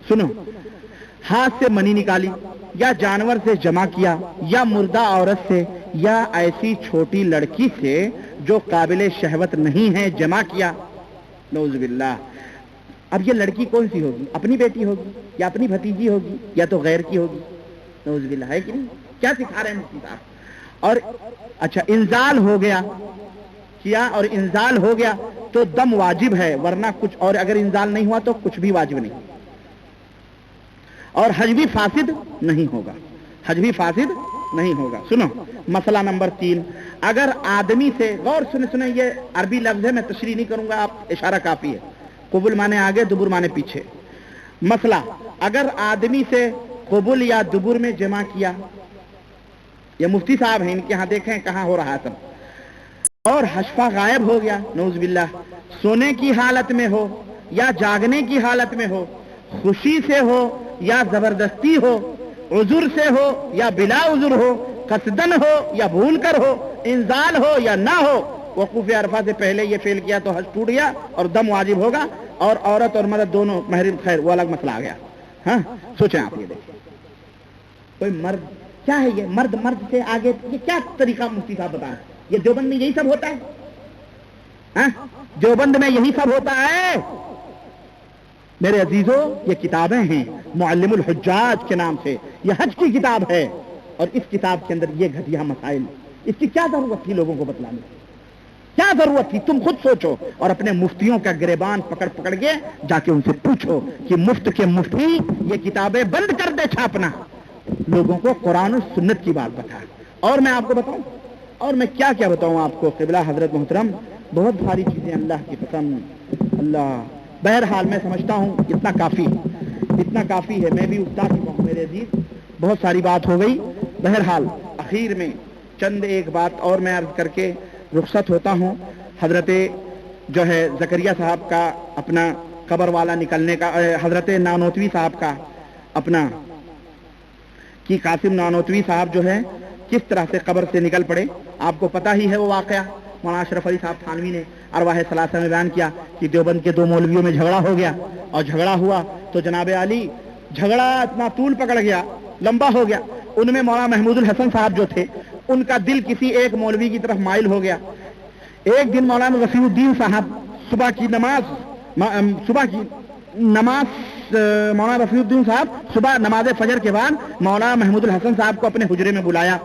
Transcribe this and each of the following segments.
سنو، ہاتھ سے منی نکالی یا جانور سے جمع کیا یا مردہ عورت سے یا ایسی چھوٹی لڑکی سے جو قابل شہوت نہیں ہے جمع کیا، نعوذ باللہ۔ اب یہ لڑکی کون سی ہوگی؟ اپنی بیٹی ہوگی یا اپنی بھتیجی ہوگی یا تو غیر کی ہوگی؟ نعوذ باللہ، ہے کہ نہیں؟ کیا سکھا رہے ہیں مفتی صاحب؟ اور اچھا، انزال ہو گیا کیا اور انزال ہو گیا تو دم واجب ہے، ورنہ کچھ، اور اگر انزال نہیں ہوا تو کچھ بھی واجب نہیں، اور حج بھی فاسد نہیں ہوگا، حج بھی فاسد نہیں ہوگا۔ سنو مسئلہ نمبر 3، اگر آدمی سے، غور سنیں، یہ عربی لفظ ہے، میں تشریح نہیں کروں گا، آپ اشارہ کافی ہے۔ قبول مانے آگے، دبر مانے پیچھے۔ مسئلہ، اگر آدمی سے قبول یا دبر میں جمع کیا، یہ مفتی صاحب ہیں، ان کے ہاں دیکھیں کہاں ہو رہا ہے سب، اور حشفہ غائب ہو گیا، نعوذ باللہ، سونے کی حالت میں ہو یا جاگنے کی حالت میں ہو، خوشی سے ہو یا زبردستی ہو، عذر سے ہو یا بلا عذر ہو، قصدن ہو یا بھول کر ہو، انزال ہو یا نہ ہو، وقوف عرفہ سے پہلے یہ فعل کیا تو حج ٹوٹ گیا اور دم واجب ہوگا، اور عورت اور مرد دونوں محرم، خیر وہ الگ مسئلہ آ گیا۔ ہاں سوچیں آپ، یہ دیکھیں کوئی مرد، کیا ہے یہ مرد سے آگے، یہ کیا طریقہ مفتی صاحب بتا رہے ہیں؟ یہ دیوبند میں یہی سب ہوتا ہے؟ ہاں دیوبند میں یہی سب ہوتا ہے؟ میرے عزیزوں، یہ کتابیں ہیں معلم الحجاج کے نام سے، یہ حج کی کتاب ہے، اور اس کتاب کے اندر یہ گھٹیا مسائل، اس کی کیا ضرورت تھی لوگوں کو بتلانے کی؟ کیا ضرورت تھی؟ تم خود سوچو، اور اپنے مفتیوں کا گریبان پکڑ کے جا کے ان سے پوچھو کہ مفت کے مفتی یہ کتابیں بند کر دے چھاپنا، لوگوں کو قرآن و سنت کی بات بتا۔ اور میں آپ کو بتاؤں، اور میں کیا بتاؤں آپ کو، قبلہ حضرت محترم، بہت ساری چیزیں، اللہ کی قسم، اللہ، بہرحال میں سمجھتا ہوں اتنا کافی ہے، میں بھی اکتا چکا ہوں میرے عزیز، بہت ساری بات ہو گئی۔ بہرحال اخیر میں چند ایک بات اور میں عرض کر کے رخصت ہوتا ہوں۔ حضرت جو ہے زکریا صاحب کا اپنا قبر والا نکلنے کا، حضرت نانوتوی صاحب کا اپنا، کہ قاسم نانوتوی صاحب جو ہے کس طرح سے قبر سے نکل پڑے، آپ کو پتہ ہی ہے وہ واقعہ۔ مولانا اشرف علی صاحب تھانوی نے ارواح ثلاثہ میں بیان کیا کہ دیوبند کے 2 مولویوں میں جھگڑا ہو گیا، اور جھگڑا ہوا تو جناب علی، جھگڑا اتنا طول پکڑ گیا، لمبا ہو گیا، ان میں مولانا محمود الحسن صاحب جو تھے، ان کا دل کسی ایک مولوی کی طرف مائل ہو گیا۔ ایک دن مولانا رفیع الدین صاحب صبح کی نماز مولانا رفیع الدین صاحب صبح نماز فجر کے بعد مولانا محمود الحسن صاحب کو اپنے حجرے میں بلایا،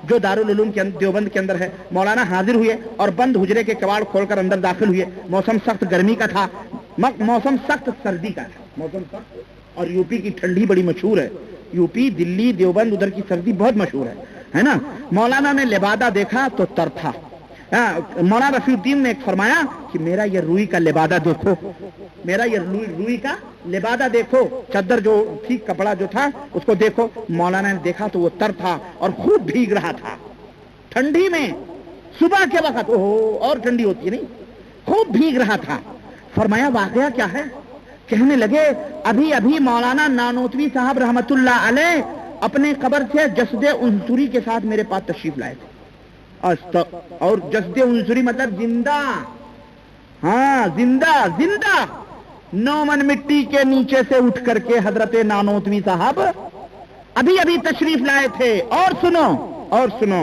جو دارالعلوم کے دیوبند کے اندر ہے۔ مولانا حاضر ہوئے اور بند حجرے کے کواڑ کھول کر اندر داخل ہوئے۔ موسم سخت گرمی کا تھا، موسم سخت سردی کا تھا، موسم سخت، اور یوپی کی ٹھنڈی بڑی مشہور ہے، یوپی، دلی، دیوبند، ادھر کی سردی بہت مشہور ہے نا۔ مولانا نے لبادہ دیکھا تو تر تھا۔ مولانا رفیع الدین نے فرمایا کہ میرا یہ روئی کا لبادہ دیکھو، میرا یہ روئی کا لبادہ دیکھو، چادر جو تھی، کپڑا جو تھا اس کو دیکھو۔ مولانا نے دیکھا تو وہ تر تھا اور خوب بھیگ رہا تھا، ٹھنڈی میں، صبح کے وقت، اور ٹھنڈی ہوتی ہے نہیں، خوب بھیگ رہا تھا۔ فرمایا واقعہ کیا ہے؟ کہنے لگے ابھی مولانا نانوتوی صاحب رحمت اللہ علیہ اپنے قبر سے جسد عنصری کے ساتھ میرے پاس تشریف لائے تھے، اور جسد عنصری مطلب زندہ، ہاں زندہ 9 من مٹی کے نیچے سے اٹھ کر کے حضرت نانوتوی صاحب ابھی تشریف لائے تھے۔ اور سنو،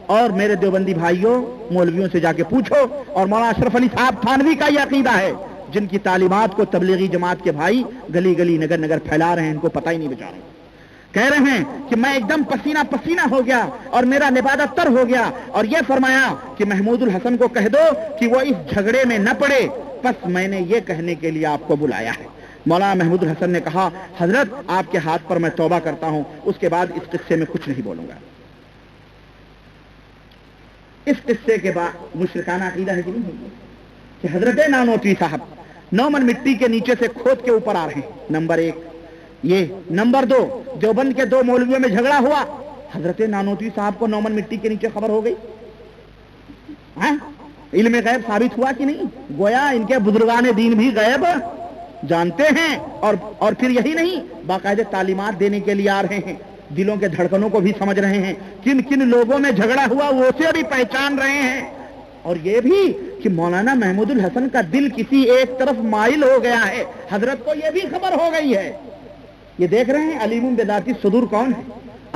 اور میرے دیوبندی بھائیوں، مولویوں سے جا کے پوچھو، اور مولانا اشرف علی صاحب تھانوی کا یہ عقیدہ ہے، جن کی تعلیمات کو تبلیغی جماعت کے بھائی گلی گلی نگر پھیلا رہے ہیں، ان کو پتہ ہی نہیں بیچارے، کہہ رہے ہیں کہ میں ایک دم پسینہ ہو گیا اور میرا لبادہ تر ہو گیا، اور یہ فرمایا کہ محمود الحسن کو کہہ دو کہ وہ اس جھگڑے میں نہ پڑے، بس میں نے یہ کہنے کے لیے آپ کو بلایا ہے۔ مولانا محمود الحسن نے کہا حضرت آپ کے ہاتھ پر میں توبہ کرتا ہوں، اس کے بعد اس قصے میں کچھ نہیں بولوں گا۔ اس قصے کے بعد مشرکانہ عقیدہ ہے کہ نہیں، کہ حضرت نانوتوی صاحب 9 من مٹی کے نیچے سے کھود کے اوپر آ رہے ہیں، نمبر 1 یہ۔ نمبر 2، دیوبند کے 2 مولویوں میں جھگڑا ہوا، حضرت نانوتوی صاحب کو 9 من مٹی کے نیچے خبر ہو گئی، ہاں علم غیب ثابت ہوا کہ نہیں؟ گویا ان کے بزرگان دین بھی غیب جانتے ہیں، اور پھر یہی نہیں، باقاعدہ تعلیمات دینے کے لیے آ رہے ہیں، دلوں کے دھڑکنوں کو بھی سمجھ رہے ہیں، کن لوگوں میں جھگڑا ہوا وہ اسے بھی پہچان رہے ہیں، اور یہ بھی کہ مولانا محمود الحسن کا دل کسی ایک طرف مائل ہو گیا ہے، حضرت کو یہ بھی خبر ہو گئی ہے۔ یہ دیکھ رہے ہیں علیم بذات الصدور کون ہے؟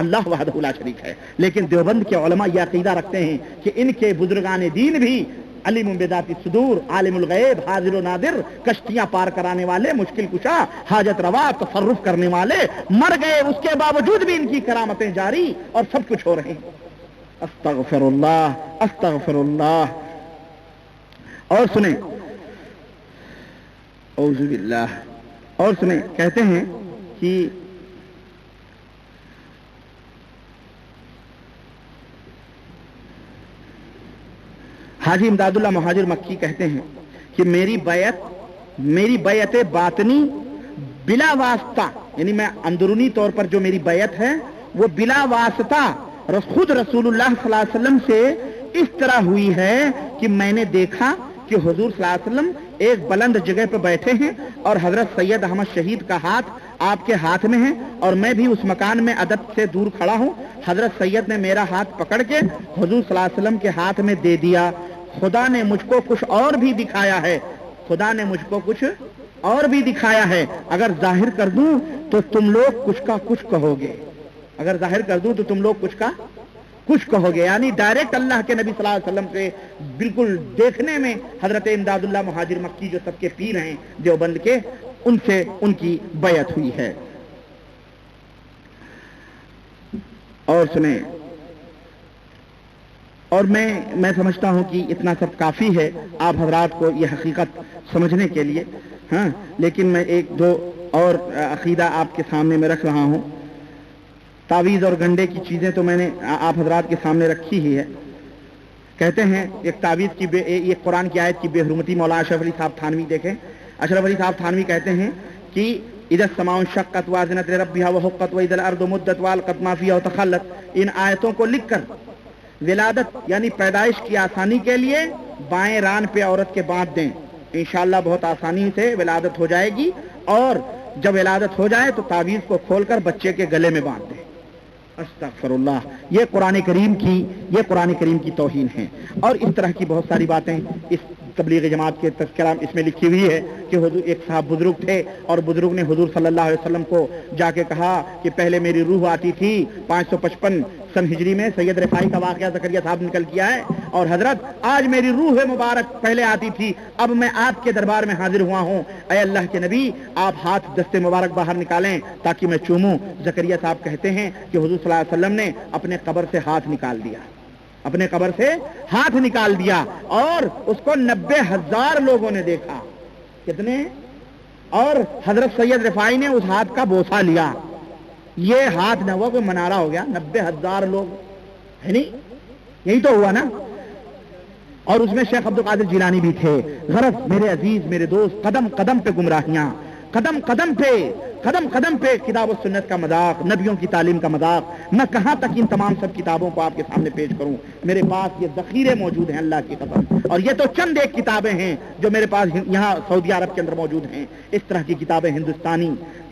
اللہ وحدہ لا شریک ہے. لیکن دیوبند کے علماء یہ عقیدہ رکھتے ہیں کہ ان کے بزرگان دین بھی علیم بذات الصدور، عالم الغیب، حاضر و نادر، کشتیاں پار کرانے والے، مشکل کشا، حاجت روا، تصرف کرنے والے مر گئے، اس کے باوجود بھی ان کی کرامتیں جاری اور سب کچھ ہو رہے ہیں. استغفر اللہ استغفر اللہ. اور سنیں، اعوذ باللہ، اور سنیں، کہتے ہیں کہ حاجی امداد اللہ مہاجر مکی کہتے ہیں کہ میری بیعت باطنی بلا واسطہ، یعنی میں اندرونی طور پر جو میری بیعت ہے وہ بلا واسطہ خود رسول اللہ صلی اللہ علیہ وسلم سے اس طرح ہوئی ہے کہ میں نے دیکھا کہ حضور صلی اللہ علیہ وسلم ایک بلند جگہ پہ بیٹھے ہیں اور حضرت سید احمد شہید کا ہاتھ آپ کے ہاتھ میں ہے، اور میں بھی اس مکان میں ادب سے دور کھڑا ہوں. حضرت سید نے میرا ہاتھ پکڑ کے حضور صلی اللہ علیہ وسلم کے ہاتھ میں دے دیا. خدا نے مجھ کو کچھ اور بھی دکھایا ہے، خدا نے مجھ کو کچھ اور بھی دکھایا ہے. اگر ظاہر کر دوں تو تم لوگ کچھ کا کچھ کہو گے، اگر ظاہر کر دوں تو تم لوگ کچھ کا کچھ کہو گے. یعنی ڈائریکٹ اللہ کے نبی صلی اللہ علیہ وسلم سے بالکل دیکھنے میں حضرت امداد اللہ مہاجر مکی جو سب کے پیر ہیں دیوبند کے، ان سے ان کی بیعت ہوئی ہے. اور سنیں، اور میں سمجھتا ہوں کہ اتنا سب کافی ہے آپ حضرات کو یہ حقیقت سمجھنے کے لیے. ہاں، لیکن میں ایک دو اور عقیدہ آپ کے سامنے میں رکھ رہا ہوں. تعویذ اور گنڈے کی چیزیں تو میں نے آپ حضرات کے سامنے رکھی ہی ہے. کہتے ہیں ایک تعویذ کی یہ قرآن کی آیت کی بے حرمتی مولانا اشرف علی صاحب تھانوی دیکھیں. اشرف علی صاحب تھانوی کہتے ہیں کہ اذا السماء انشقت وازنت لربها وحقت واذا الارض مدت والقت ما فيها وتخلت. ان آیتوں کو لکھ کر ولادت یعنی پیدائش کی آسانی کے لیے بائیں ران پہ عورت کے باندھ دیں، انشاءاللہ بہت آسانی سے ولادت ہو جائے گی. اور جب ولادت ہو جائے تو تعویذ کو کھول کر بچے کے گلے میں باندھ دیں. استغفر اللہ. یہ قرآن کریم کی توہین ہے. اور اس طرح کی بہت ساری باتیں اس تبلیغ جماعت کے تذکرہ اس میں لکھی ہوئی ہے کہ حضور ایک صاحب بزرگ تھے اور بزرگ نے حضور صلی اللہ علیہ وسلم کو جا کے کہا کہ پہلے میری روح آتی تھی 555 سن ہجری میں، سید رفاعی کا واقعہ زکریا صاحب نکل کیا ہے، اور حضرت آج میری روح مبارک پہلے آتی تھی، اب میں آپ کے دربار میں حاضر ہوا ہوں، اے اللہ کے نبی آپ ہاتھ دستے مبارک باہر نکالیں تاکہ میں چوموں. زکریا صاحب کہتے ہیں کہ حضور صلی اللہ علیہ وسلم نے اپنے قبر سے ہاتھ نکال دیا، اپنے قبر سے ہاتھ نکال دیا، اور اس کو 90,000 لوگوں نے دیکھا. کتنے؟ اور حضرت سید رفاعی نے اس ہاتھ کا بوسہ لیا. یہ ہاتھ نہ ہوا کوئی منارہ ہو گیا، 90,000 لوگ ہے نہیں، یہی تو ہوا نا. اور اس میں شیخ عبد القادر جیلانی بھی تھے. غرض میرے عزیز میرے دوست، قدم قدم پہ گمراہیاں، قدم قدم پہ کتاب و سنت کا مذاق، نبیوں کی تعلیم کا مذاق. میں کہاں تک ان تمام سب کتابوں کو آپ کے سامنے پیش کروں؟ میرے پاس یہ ذخیرے موجود ہیں اللہ کی قسم، اور یہ تو چند ایک کتابیں ہیں جو میرے پاس یہاں سعودی عرب کے اندر موجود ہیں. اس طرح کی کتابیں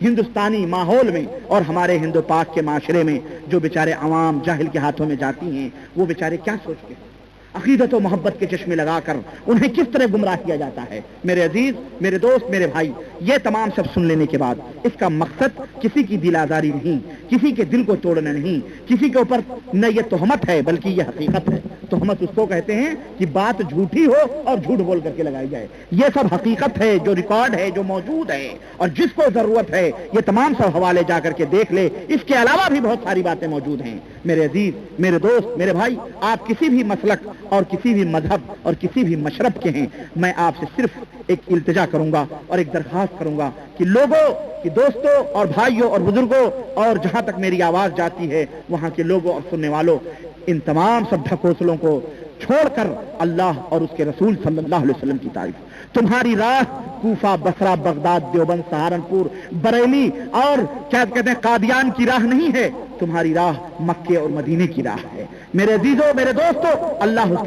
ہندوستانی ماحول میں اور ہمارے ہندو پاک کے معاشرے میں جو بیچارے عوام جاہل کے ہاتھوں میں جاتی ہیں، وہ بیچارے کیا سوچتے ہیں؟ عقیدت و محبت کے چشمے لگا کر انہیں کس طرح گمراہ کیا جاتا ہے. میرے عزیز میرے دوست میرے بھائی، یہ تمام سب سن لینے کے بعد اس کا مقصد کسی کی دل آزاری نہیں، کسی کے دل کو توڑنا نہیں، کسی کے اوپر نہ یہ تہمت ہے بلکہ یہ حقیقت ہے. تہمت اس کو کہتے ہیں کہ بات جھوٹی ہو اور جھوٹ بول کر کے لگائی جائے. یہ سب حقیقت ہے جو ریکارڈ ہے، جو موجود ہے، اور جس کو ضرورت ہے یہ تمام سب حوالے جا کر کے دیکھ لے. اس کے علاوہ بھی بہت ساری باتیں موجود ہیں. میرے عزیز میرے دوست میرے بھائی، آپ کسی بھی مسلک اور کسی بھی مذہب اور کسی بھی مشرب کے ہیں، میں آپ سے صرف ایک التجا کروں گا اور ایک درخواست کروں گا کہ لوگوں کہ دوستوں اور بھائیوں اور بزرگوں اور جہاں تک میری آواز جاتی ہے وہاں کے لوگوں اور سننے والوں، ان تمام سب ڈھکوسلوں کو چھوڑ کر اللہ اور اس کے رسول صلی اللہ علیہ وسلم کی تعریف. تمہاری راہ کوفہ، بصرہ، بغداد، دیوبند، سہارنپور، بریلی اور کیا کہتے ہیں قادیان کی راہ نہیں ہے، تمہاری راہ مکے اور مدینے کی راہ ہے. میرے عزیزوں، میرے دوستوں، اللہ اس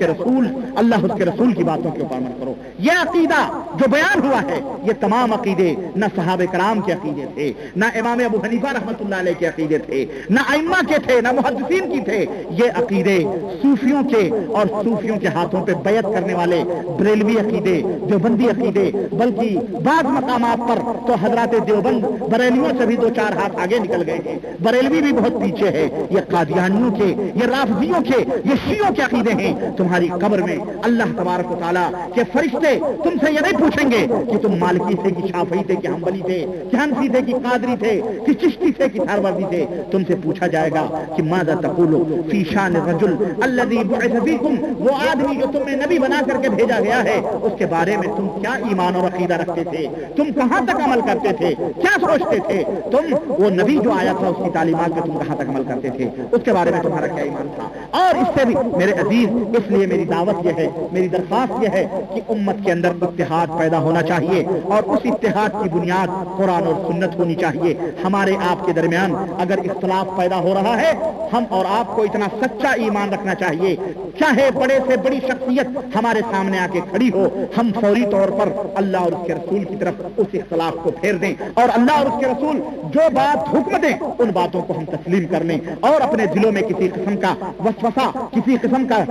کے رسول کی باتوں کے اوپر عمل کرو۔ یہ عقیدہ جو بیان ہوا ہے، یہ تمام عقیدے نہ صحابہ کرام کے عقیدے تھے، نہ امام ابو حنیفہ رحمۃ اللہ علیہ کے عقیدے تھے، نہ ائمہ کے تھے، نہ محدثین کی تھے۔ یہ عقیدے صوفیوں کے اور صوفیوں کے ہاتھوں پہ بیعت کرنے والے بریلوی عقیدے، دیوبندی عقیدے، بلکہ بعض مقامات پر تو حضرات دیوبند بریلویوں سے بھی 2-4 ہاتھ آگے نکل گئے ہیں۔ بریلوی بھی بہت پیچھے ہے۔ یہ قادیانیوں کے، یہ رافضیوں کے، یہ شیعوں کے عقیدے ہیں۔ تمہاری قبر میں اللہ تبارک و تعالیٰ کے فرشتے تم سے یہ نہیں پوچھیں گے کہ تم مالکی تھے کہ شافعی تھے کہ حنبلی تھے کہ حنفی تھے کہ قادری تھے کہ چشتی تھے کہ تھاروردی تھے۔ تم سے پوچھا جائے گا کہ ماذا تقول فی شان الرجل الذی بعث فیکم، وہ آدمی جو تمہیں نبی بنا کر کے بھیجا گیا ہے، اس کے بارے میں تم کیا ایمان اور عقیدہ رکھتے تھے؟ تم کہاں تک عمل کرتے تھے؟ کیا سوچتے تھے؟ تم وہ نبی جو آیا تھا اس کی تعلیمات پہ تم کہاں تک عمل کرتے تھے؟ اس کے بارے میں تمہارا کیا ایمان تھا؟ اور اس سے بھی میرے عزیز، اس لیے میری دعوت یہ ہے، میری درخواست یہ ہے کہ امت کے اندر اتحاد پیدا ہونا چاہیے، اور اس اتحاد کی بنیاد قرآن اور سنت ہونی چاہیے۔ ہمارے آپ کے درمیان اگر اختلاف پیدا ہو رہا ہے، ہم اور آپ کو اتنا سچا ایمان رکھنا چاہیے، چاہے بڑے سے بڑی شخصیت ہمارے سامنے آ کے کھڑی ہو، ہم فوری طور پر اللہ اور اس کے رسول کی طرف اس اختلاف کو پھیر دیں، اور اللہ اور اس کے رسول جو بات حکم دیں ان باتوں کو ہم تسلیم کر لیں، اور اپنے دلوں میں کسی قسم کا وسوسہ، کسی قسم کا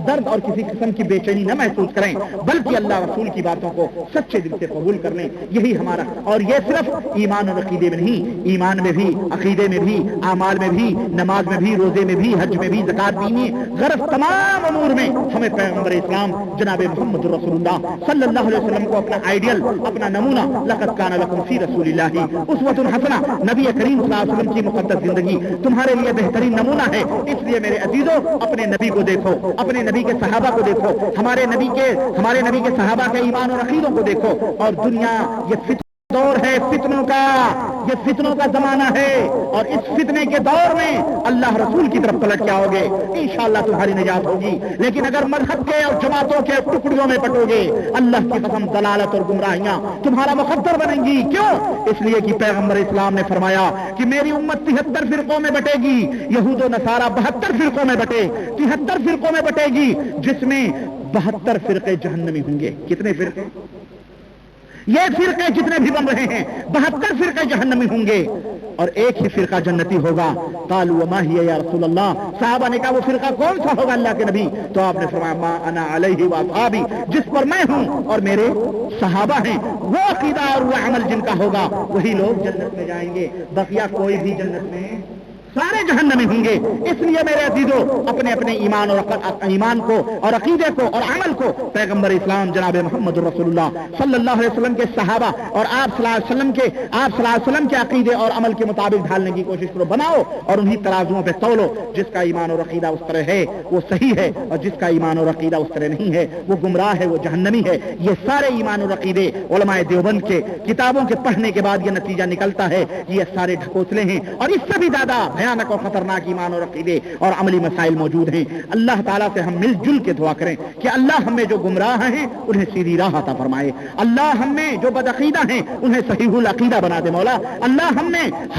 درد اور کسی قسم کی بے چینی نہ محسوس کریں، بلکہ اللہ رسول کی باتوں کو سچے دل سے قبول کر لیں۔ یہی ہمارا، اور یہ صرف ایمان اور عقیدے میں نہیں، ایمان میں بھی، عقیدے میں بھی، اعمال میں بھی، نماز میں بھی، روزے میں بھی، حج میں بھی، زکات بھی نہیں، غرض تمام امور میں ہمیں پیغمبر اسلام جناب محمد رسول اللہ صلی اللہ علیہ وسلم کو اپنا آئیڈیل، اپنا نمونہ، لقد کان لکم فی رسول اللہ اسوۃ حسنہ، نبی کریم صلی اللہ علیہ وسلم کی مقدس زندگی تمہارے لیے بہترین نمونہ ہے۔ اس لیے میرے عزیزوں، اپنے نبی کو دیکھو، اپنے نبی کے صحابہ کو دیکھو، ہمارے نبی کے صحابہ کے ایمان اور عقیدوں کو دیکھو، اور دنیا یہ دور ہے فتنوں کا، یہ فتنوں کا زمانہ ہے، اور اس فتنے کے دور میں اللہ رسول کی طرف پلٹ کے آؤ گے، انشاءاللہ تمہاری نجات ہوگی۔ لیکن اگر مذہب کے اور جماعتوں کے ٹکڑیوں میں بٹو گے، اللہ کی قسم ضلالت اور گمراہیاں تمہارا مقدر بنیں گی۔ کیوں؟ اس لیے کہ پیغمبر اسلام نے فرمایا کہ میری امت 73 فرقوں میں بٹے گی، یہود و نصارہ 72 فرقوں میں بٹے، 73 فرقوں میں بٹے گی، جس میں 72 فرقے جہنمی ہوں گے۔ کتنے فرقے؟ یہ فرقے جتنے بھی بن رہے ہیں 72 فرقے جہنمی ہوں گے، اور ایک ہی فرقہ جنتی ہوگا۔ قالوا وما هي یا رسول اللہ، صحابہ نے کہا وہ فرقہ کون سا ہوگا اللہ کے نبی؟ تو آپ نے فرمایا ما انا علیہ واصحابی، جس پر میں ہوں اور میرے صحابہ ہیں، وہ عقیدہ اور وہ عمل جن کا ہوگا وہی لوگ جنت میں جائیں گے، بقیہ کوئی بھی جنت میں، سارے جہنمی ہوں گے۔ اس لیے میرے عزیزوں، اپنے اپنے ایمان کو اور عقیدے کو اور عمل کو پیغمبر اسلام جناب محمد رسول اللہ صلی اللہ علیہ وسلم کے صحابہ اور آپ صلی اللہ علیہ وسلم کے عقیدے اور عمل کے مطابق ڈھالنے کی کوشش کرو، بناؤ، اور انہی ترازوؤں پہ تولو۔ جس کا ایمان اور عقیدہ اس طرح ہے وہ صحیح ہے، اور جس کا ایمان اور عقیدہ اس طرح نہیں ہے وہ گمراہ ہے، وہ جہنمی ہے۔ یہ سارے ایمان اور عقیدے علماء دیوبند کے کتابوں کے پڑھنے کے بعد یہ نتیجہ نکلتا ہے، یہ سارے ڈھکوسلے ہیں، اور اس سے بھی زیادہ بھیانک اور خطرناک ایمان اور عقیدے اور عملی مسائل موجود ہیں۔ اللہ تعالیٰ سے ہم مل جل کے دعا کریں کہ اللہ ہمیں جو گمراہ ہیں انہیں سیدھی راہ عطا فرمائے، اللہ ہمیں جو بدعقیدہ ہیں انہیں صحیح العقیدہ بنا دے، مولا اللہ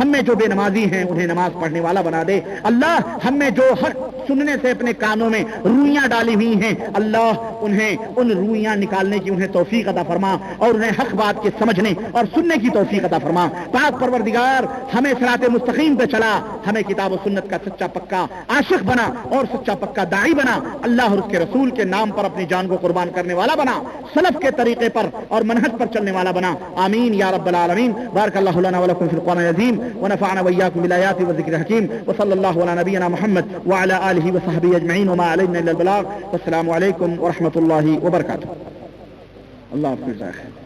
ہمیں جو بے نمازی ہیں انہیں نماز پڑھنے والا بنا دے، اللہ ہمیں جو حق سننے سے اپنے کانوں میں روئیاں ڈالی ہوئی ہیں اللہ انہیں ان روئیاں نکالنے کی انہیں توفیق عطا فرما، اور انہیں حق بات کے سمجھنے اور سننے کی توفیق عطا فرما۔ پاک پروردگار ہمیں صراط مستقیم پہ چلا، ہمیں کتاب و سنت کا سچا پکا عاشق بنا اور سچا پکا داعی بنا، اللہ اور اس کے رسول کے نام پر اپنی جان کو قربان کرنے والا بنا، سلف کے طریقے پر اور منہج پر چلنے والا بنا، آمین یا رب العالمین۔ بارک اللہ لنا ولکم فی القرآن العظیم ونفعنا وإياكم بالآيات والذكر الحكيم، وصلى الله على نبينا محمد وعلى آله وصحبه أجمعين، وما علينا إلا البلاغ، والسلام عليكم ورحمة الله وبركاته۔ اللہ حافظ۔